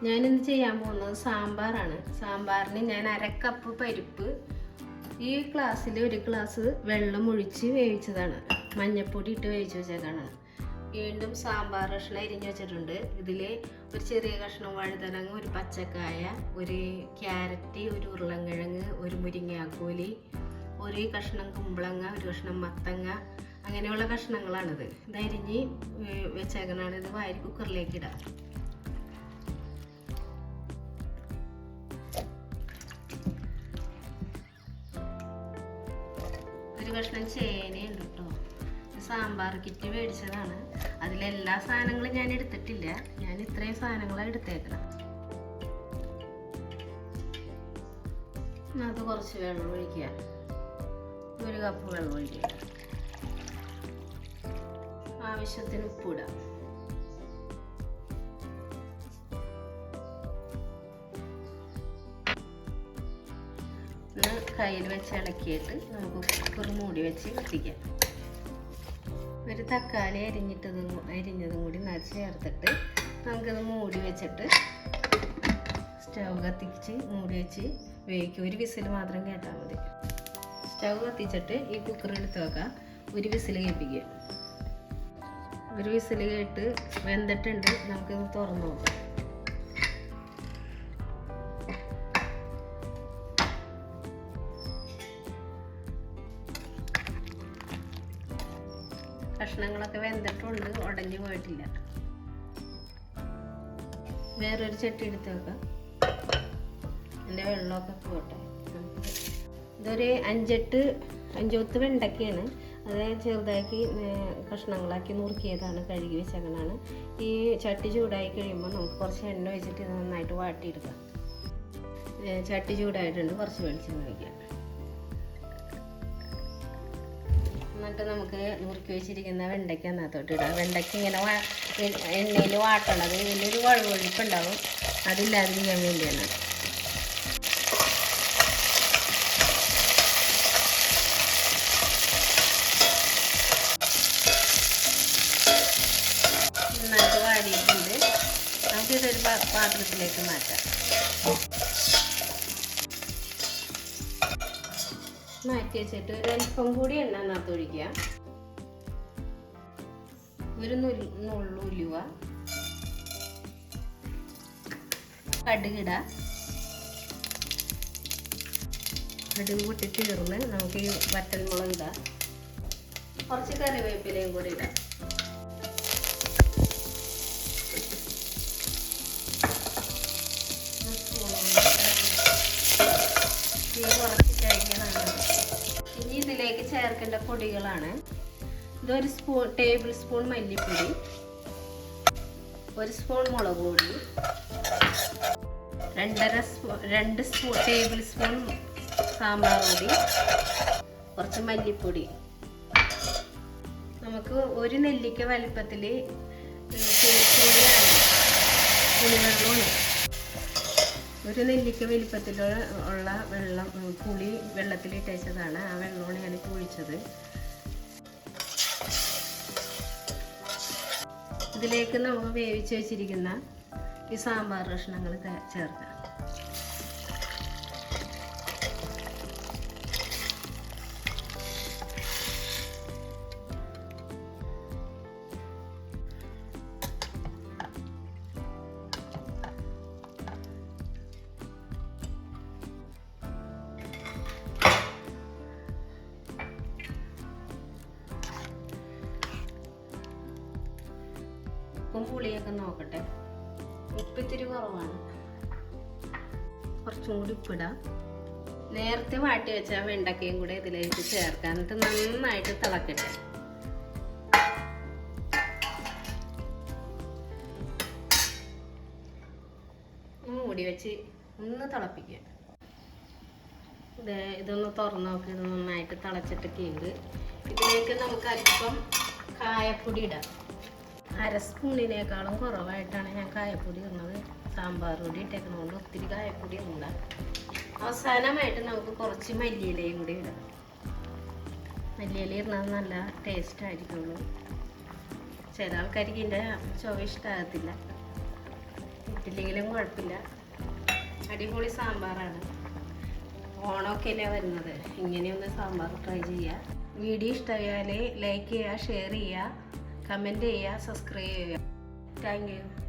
ഞാനിന്ന് ചെയ്യാൻ പോകുന്നത് സാമ്പാറാണ്. സാമ്പാറിന് ഞാൻ 1/2 കപ്പ് പരിപ്പ് ഈ ഗ്ലാസ്സിൽ 1 ഗ്ലാസ് വെള്ളം ഒഴിച്ച് വേവിച്ചതാണ്. മഞ്ഞൾപ്പൊടി ഇട്ട് വേവിച്ച് വെച്ചേക്കാണ്. വീണ്ടും സാമ്പാർ കഷ്ണം അരിഞ്ഞ് വെച്ചിട്ടുണ്ട്. ഇതിൽ ഒരു ചെറിയ കഷ്ണം വഴുതനങ്ങ, ഒരു പച്ചക്കായ, ഒരു ക്യാരറ്റ്, ഒരു ഉരുളൻകിഴങ്ങ്, ഒരു മുരിങ്ങാക്കോലി, ഒരു കഷ്ണം കുമ്പളങ്ങ, ഒരു കഷ്ണം മത്തങ്ങ, അങ്ങനെയുള്ള കഷ്ണങ്ങളാണിത്. ഇത് അരിഞ്ഞ് വെച്ചേക്കണാണ്. ഇത് വാരി കുക്കറിലേക്ക് ഇടാം. ഒരു കഷ്ണം ചേനയുണ്ട് കേട്ടോ. സാമ്പാർ കിറ്റ് മേടിച്ചതാണ്. അതിലെല്ലാ സാധനങ്ങളും ഞാൻ എടുത്തിട്ടില്ല. ഞാൻ ഇത്രയും സാധനങ്ങളാണ് എടുത്തേക്കണം. അത് കുറച്ച് വെള്ളം ഒഴിക്കുക. 1 കപ്പ് വെള്ളം ഒഴിക്കുക. ആവശ്യത്തിന് ഉപ്പിടാം. കയ്യിൽ വെച്ച് ഇളക്കിയിട്ട് നമുക്ക് കുക്കർ മൂടി വെച്ച് കത്തിക്കാം. ഒരു തക്കാളി അരിഞ്ഞതും കൂടി ചേർത്തിട്ട് നമുക്കത് മൂടി വെച്ചിട്ട് സ്റ്റവ് കത്തിച്ച് മൂടി വെച്ച് വേവിക്കുക. 1 വിസിൽ മാത്രം കേട്ടാൽ മതി. സ്റ്റവ് കത്തിച്ചിട്ട് ഈ കുക്കർ എടുത്ത് വെക്കാം. 1 വിസിൽ കേൾപ്പിക്കുക. 1 വിസിൽ കേട്ട് വെന്തിട്ടുണ്ട്. നമുക്കിത് തുറന്ന് നോക്കാം. കഷ്ണങ്ങളൊക്കെ വെന്തിട്ടുണ്ട്, ഉടഞ്ഞു പോയിട്ടില്ല. വേറൊരു ചട്ടി എടുത്ത് വെക്കാം. എൻ്റെ വെള്ളമൊക്കെ പോട്ടെ. ഇതൊരു 5-8 വെണ്ടയ്ക്കയാണ്. അത് ചെറുതാക്കി കഷ്ണങ്ങളാക്കി നുറുക്കിയതാണ്. കഴുകി വെച്ചേക്കണാണ്. ഈ ചട്ടി ചൂടായി കഴിയുമ്പോൾ നമുക്ക് കുറച്ച് എണ്ണ വെച്ചിട്ട് ഇത് നന്നായിട്ട് വാട്ടിയെടുക്കാം. ചട്ടി ചൂടായിട്ടുണ്ട്. കുറച്ച് വെളിച്ചെണ്ണ ഒഴിക്കാം. എന്നിട്ട് നമുക്ക് നുറുക്കി വെച്ചിരിക്കുന്ന വെണ്ടയ്ക്ക അതിനകത്തോട്ട് ഇടാം. വെണ്ടയ്ക്ക ഇങ്ങനെ എണ്ണയിൽ വാട്ടണത്. ഇതിലൊരു വഴുവഴുപ്പുണ്ടാവും. അതില്ലാതിരിക്കാൻ വേണ്ടിയാണ്. നന്നായിട്ട് വാടിയിട്ടുണ്ട്. നമുക്കിതൊരു പാത്രത്തിലേക്ക് മാറ്റാം. മാറ്റി വെച്ചിട്ട് ഒരൽപ്പം കൂടി എണ്ണ അതിനകത്ത് ഒഴിക്കുക. ഒരു നുള്ളു ഉലുവ, കടുകിട. കടുക് പൊട്ടി തീർന്ന് നമുക്ക് ഈ വറ്റൽമുളക് ഇടാം. കുറച്ച് കറിവേപ്പിലയും കൂടി ഇടാം. ഇനി ഇതിലേക്ക് ചേർക്കേണ്ട പൊടികളാണ്. ഇതൊരു ടേബിൾ സ്പൂൺ മല്ലിപ്പൊടി, 1 സ്പൂൺ മുളക് പൊടി, 2 ടേബിൾ സ്പൂൺ സാമ്പാർ പൊടി, കുറച്ച് മല്ലിപ്പൊടി. നമുക്ക് 1 നെല്ലിക്ക വലിപ്പത്തിൽ പുളിവെള്ളമാണ്. 1 നെല്ലിക്ക വലിപ്പത്തിലുള്ള വെള്ളം പുളി വെള്ളത്തിലിട്ട് വെച്ചതാണ്. ആ വെള്ളമാണ് ഞാൻ കുഴിച്ചത്. ഇതിലേക്ക് നമ്മൾ വേവിച്ച് വെച്ചിരിക്കുന്ന ഈ സാമ്പാർ കഷ്ണങ്ങൾ ചേർക്കാം. ഉപ്പും പുളിയൊക്കെ നോക്കട്ടെ. ഉപ്പ് ഇത്തിരി കുറവാണ്. കുറച്ചും കൂടി ഉപ്പിടാം. നേരത്തെ വാട്ടി വെച്ച വെണ്ടക്കയും കൂടെ ഇതിലേക്ക് ചേർക്കാം. എന്നിട്ട് നന്നായിട്ട് തിളക്കട്ടെ. മൂടി വെച്ച് ഒന്ന് തിളപ്പിക്കുക. ഇതൊന്ന് തുറന്ന് നോക്കി. ഇത് നന്നായിട്ട് തിളച്ചിട്ടൊക്കെ ഉണ്ട്. ഇതിലേക്ക് നമുക്ക് അല്പം കായപ്പൊടി ഇടാം. 1/2 സ്പൂണിനേക്കാളും കുറവായിട്ടാണ് ഞാൻ കായപ്പൊടി ഇടുന്നത്. സാമ്പാർ പൊടി ഇട്ടേക്കുന്നതുകൊണ്ട് ഒത്തിരി കായപ്പൊടി ഇടണ്ട. അവസാനമായിട്ട് നമുക്ക് കുറച്ച് മല്ലിയിലയും കൂടി ഇടാം. മല്ലിയില ഇടുന്നത് നല്ല ടേസ്റ്റ് ആയിരിക്കുള്ളൂ. ചില ആൾക്കാർക്ക് ഇതിൻ്റെ ചുവ ഇഷ്ടമാകത്തില്ല. പറ്റില്ലെങ്കിലും കുഴപ്പമില്ല. അടിപൊളി സാമ്പാറാണ്. ഓണമൊക്കെ അല്ലേ വരുന്നത്, ഇങ്ങനെയൊന്ന് സാമ്പാർ ട്രൈ ചെയ്യുക. വീഡിയോ ഇഷ്ടമായാൽ ലൈക്ക് ചെയ്യുക, ഷെയർ ചെയ്യുക, കമൻറ്റ് ചെയ്യുക, സബ്സ്ക്രൈബ് ചെയ്യുക. Thank you.